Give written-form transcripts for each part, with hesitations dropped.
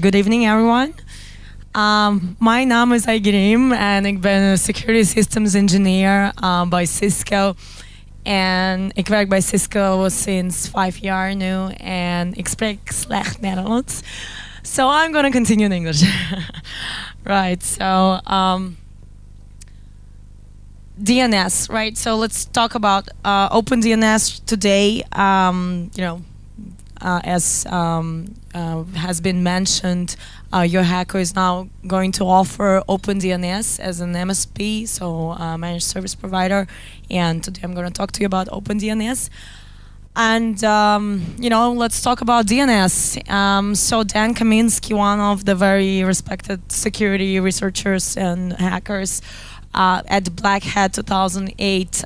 Good evening, everyone. Mijn naam is Aigerim en ik ben een security systems engineer bij Cisco. En ik werk bij Cisco sinds 5 jaar nu en ik spreek slecht Nederlands. So I'm going to continue in English. Right, so DNS, right? So let's talk about OpenDNS today. As has been mentioned, Joheco is now going to offer OpenDNS as an MSP, so managed service provider. And today I'm going to talk to you about OpenDNS. And let's talk about DNS. So Dan Kaminsky, one of the very respected security researchers and hackers at Black Hat 2008,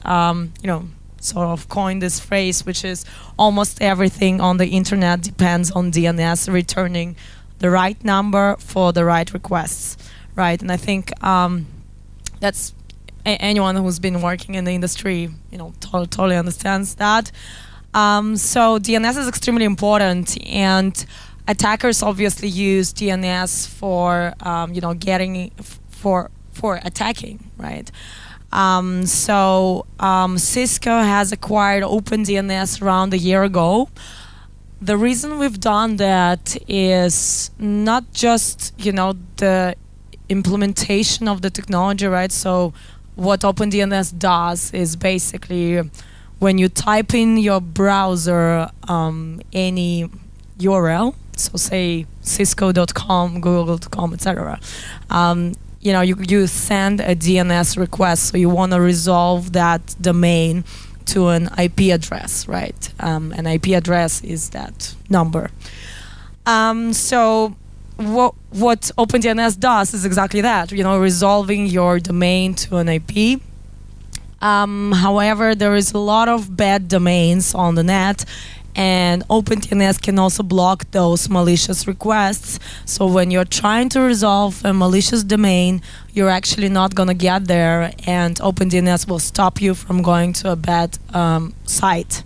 sort of coined this phrase, which is almost everything on the internet depends on DNS returning the right number for the right requests, right? And I think that's anyone who's been working in the industry, totally understands that. So DNS is extremely important, and attackers obviously use DNS for for attacking, right? Cisco has acquired OpenDNS around a year ago. The reason we've done that is not just, the implementation of the technology, right? So what OpenDNS does is basically when you type in your browser any URL, so say cisco.com, google.com, etc., you send a DNS request, so you want to resolve that domain to an IP address, right? An IP address is that number. So what OpenDNS does is exactly that, resolving your domain to an IP. However, there is a lot of bad domains on the net, and OpenDNS can also block those malicious requests. So when you're trying to resolve a malicious domain, you're actually not going to get there, and OpenDNS will stop you from going to a bad site.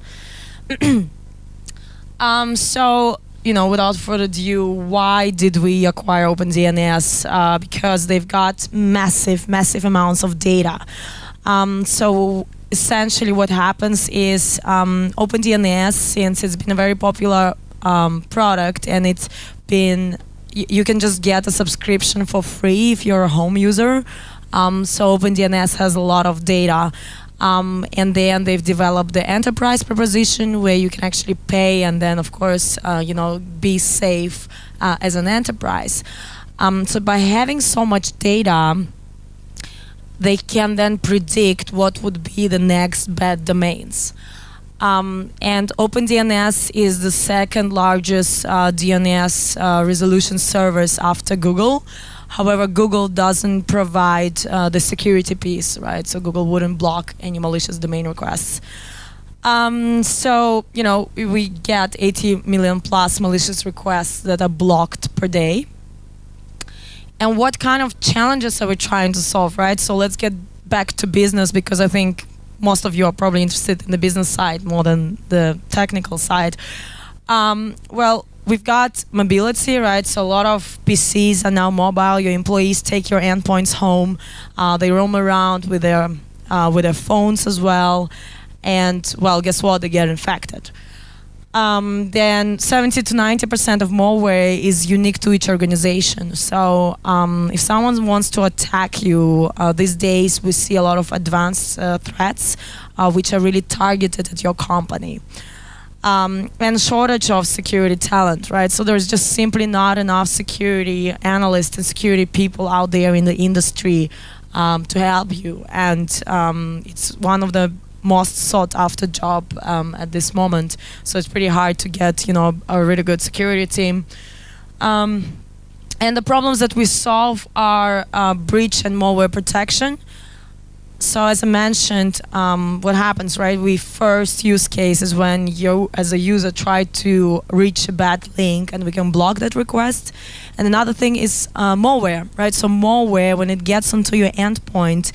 Without further ado, why did we acquire OpenDNS? Because they've got massive amounts of data. Essentially what happens is OpenDNS, since it's been a very popular product, and it's been, you can just get a subscription for free if you're a home user. So OpenDNS has a lot of data. And then they've developed the enterprise proposition where you can actually pay and then, of course, be safe as an enterprise. So by having so much data, they can then predict what would be the next bad domains. And OpenDNS is the second largest DNS resolution service after Google. However, Google doesn't provide the security piece, right? So Google wouldn't block any malicious domain requests. We get 80 million plus malicious requests that are blocked per day. And what kind of challenges are we trying to solve, right? So let's get back to business, because I think most of you are probably interested in the business side more than the technical side. We've got mobility, right? So a lot of PCs are now mobile. Your employees take your endpoints home. They roam around with their phones as well. And, guess what? They get infected. Then 70 to 90% of malware is unique to each organization. So if someone wants to attack you, these days we see a lot of advanced threats which are really targeted at your company. And shortage of security talent, right? So there's just simply not enough security analysts and security people out there in the industry to help you. And it's one of the most sought after job at this moment. So it's pretty hard to get, a really good security team. And the problems that we solve are breach and malware protection. So as I mentioned, what happens, right? We first use case is when you as a user try to reach a bad link, and we can block that request. And another thing is malware, right? So malware, when it gets onto your endpoint,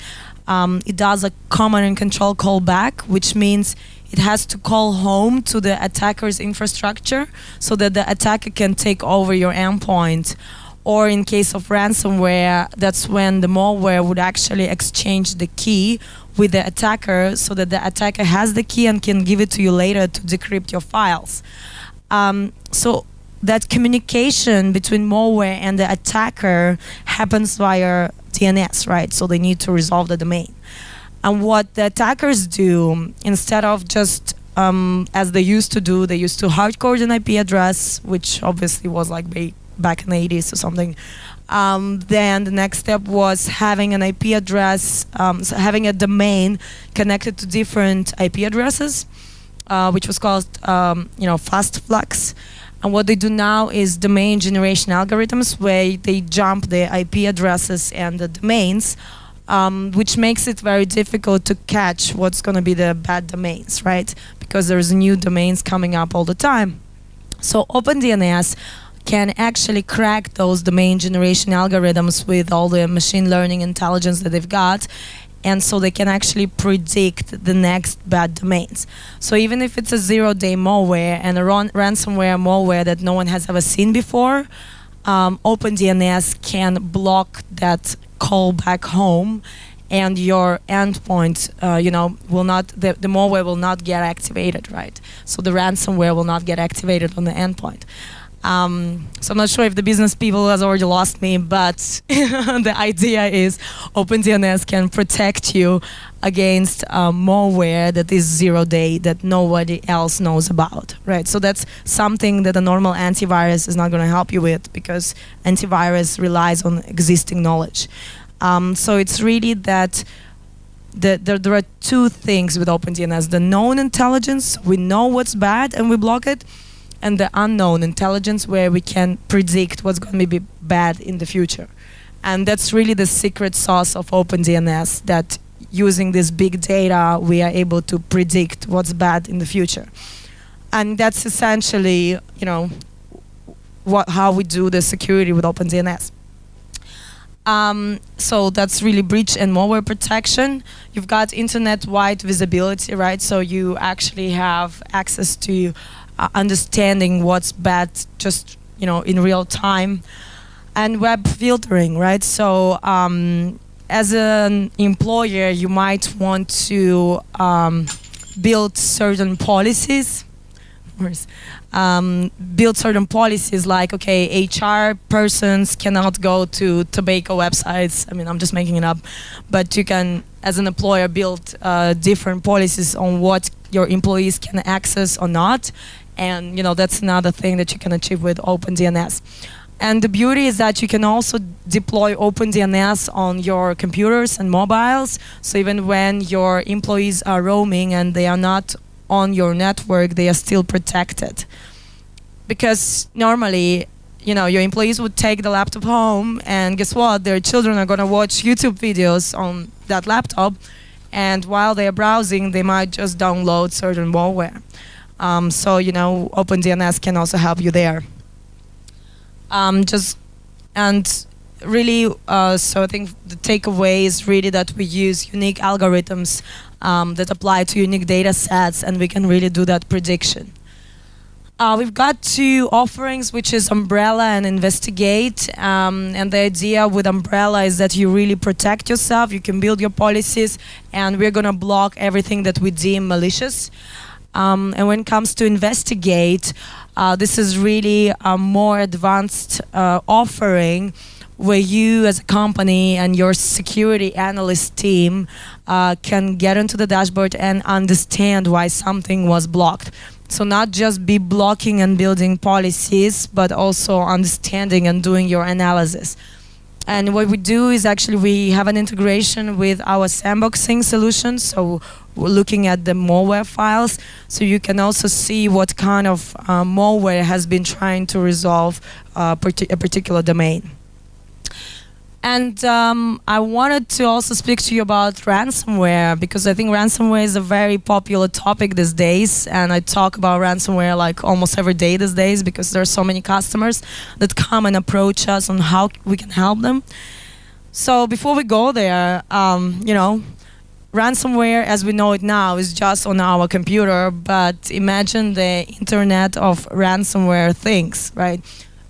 it does a command and control callback, which means it has to call home to the attacker's infrastructure so that the attacker can take over your endpoint. Or in case of ransomware, that's when the malware would actually exchange the key with the attacker so that the attacker has the key and can give it to you later to decrypt your files. So that communication between malware and the attacker happens via DNS, right? So they need to resolve the domain. And what the attackers do, instead of just as they used to do, they used to hardcode an IP address, which obviously was like back in the 80s or something. Then the next step was having an IP address, so having a domain connected to different IP addresses, which was called fast flux. And what they do now is domain generation algorithms, where they jump the IP addresses and the domains, which makes it very difficult to catch what's going to be the bad domains, right? Because there's new domains coming up all the time. So OpenDNS can actually crack those domain generation algorithms with all the machine learning intelligence that they've got, and so they can actually predict the next bad domains. So even if it's a zero-day malware and a ransomware malware that no one has ever seen before, OpenDNS can block that call back home, and your endpoint, will not, the malware will not get activated, right? So the ransomware will not get activated on the endpoint. So I'm not sure if the business people has already lost me, but the idea is OpenDNS can protect you against malware that is zero-day, that nobody else knows about, right? So that's something that a normal antivirus is not going to help you with, because antivirus relies on existing knowledge. So it's really that there are two things with OpenDNS: the known intelligence, we know what's bad and we block it, and the unknown intelligence, where we can predict what's going to be bad in the future. And that's really the secret sauce of OpenDNS, that using this big data, we are able to predict what's bad in the future. And that's essentially, how we do the security with OpenDNS. So that's really breach and malware protection. You've got internet-wide visibility, right? So you actually have access to understanding what's bad just in real time, and web filtering, right? So as an employer, you might want to build certain policies. Build certain policies like, okay, HR persons cannot go to tobacco websites. I mean, I'm just making it up, but you can, as an employer, build different policies on what your employees can access or not. And that's another thing that you can achieve with OpenDNS. And the beauty is that you can also deploy OpenDNS on your computers and mobiles. So even when your employees are roaming and they are not on your network, they are still protected. Because normally, your employees would take the laptop home, and guess what? Their children are going to watch YouTube videos on that laptop, and while they are browsing, they might just download certain malware. So OpenDNS can also help you there. So I think the takeaway is really that we use unique algorithms that apply to unique data sets, and we can really do that prediction. We've got two offerings, which is Umbrella and Investigate. And the idea with Umbrella is that you really protect yourself. You can build your policies, and we're going to block everything that we deem malicious. And when it comes to Investigate, this is really a more advanced offering, where you as a company and your security analyst team can get into the dashboard and understand why something was blocked. So not just be blocking and building policies, but also understanding and doing your analysis. And what we do is actually we have an integration with our sandboxing solution. So we're looking at the malware files, so you can also see what kind of malware has been trying to resolve a particular domain. And I wanted to also speak to you about ransomware, because I think ransomware is a very popular topic these days, and I talk about ransomware like almost every day these days, because there are so many customers that come and approach us on how we can help them. So before we go there, ransomware, as we know it now, is just on our computer, but imagine the Internet of ransomware things, right?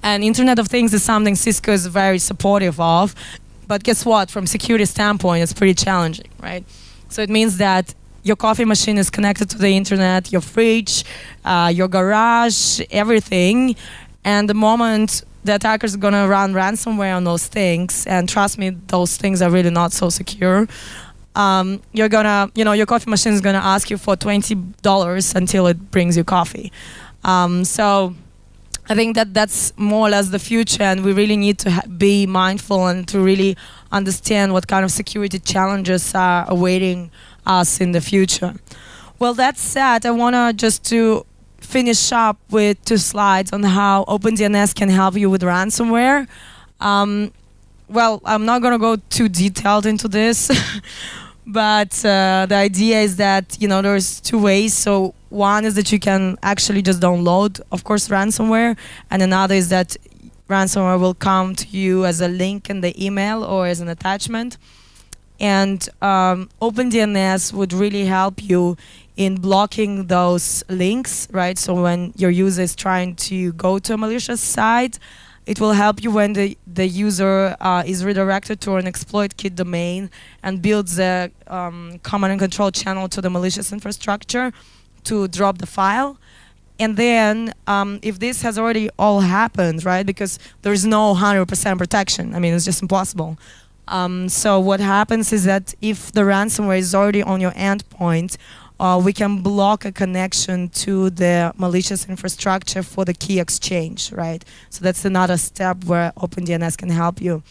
And Internet of Things is something Cisco is very supportive of, but guess what? From security standpoint, it's pretty challenging, right? So it means that your coffee machine is connected to the internet, your fridge, your garage, everything, and the moment the attacker is gonna run ransomware on those things, and trust me, those things are really not so secure. You're gonna, your coffee machine is gonna ask you for $20 until it brings you coffee. So I think that that's more or less the future, and we really need to be mindful and to really understand what kind of security challenges are awaiting us in the future. Well, that said, I wanna just to finish up with 2 slides on how OpenDNS can help you with ransomware. Well, I'm not gonna go too detailed into this, but the idea is that there's 2 ways. So one is that you can actually just download, of course, ransomware, and another is that ransomware will come to you as a link in the email or as an attachment. And OpenDNS would really help you in blocking those links, right? So when your user is trying to go to a malicious site, it will help you when the user is redirected to an exploit kit domain and builds a command and control channel to the malicious infrastructure to drop the file. And then if this has already all happened, right, because there's no 100% protection, I mean, it's just impossible. So what happens is that if the ransomware is already on your endpoint, we can block a connection to the malicious infrastructure for the key exchange, right? So that's another step where OpenDNS can help you.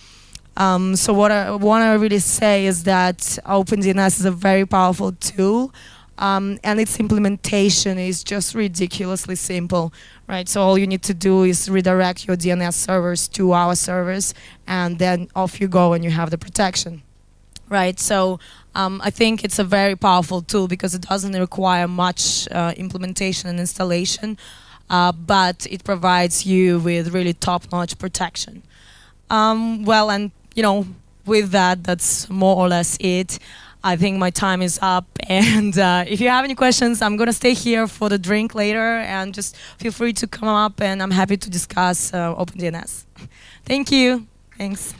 So what I want to really say is that OpenDNS is a very powerful tool, and its implementation is just ridiculously simple, right? So all you need to do is redirect your DNS servers to our servers, and then off you go and you have the protection, right? So I think it's a very powerful tool because it doesn't require much implementation and installation, but it provides you with really top-notch protection. Well, and with that, that's more or less it. I think my time is up, and if you have any questions, I'm gonna stay here for the drink later, and just feel free to come up, and I'm happy to discuss OpenDNS. Thank you. Thanks.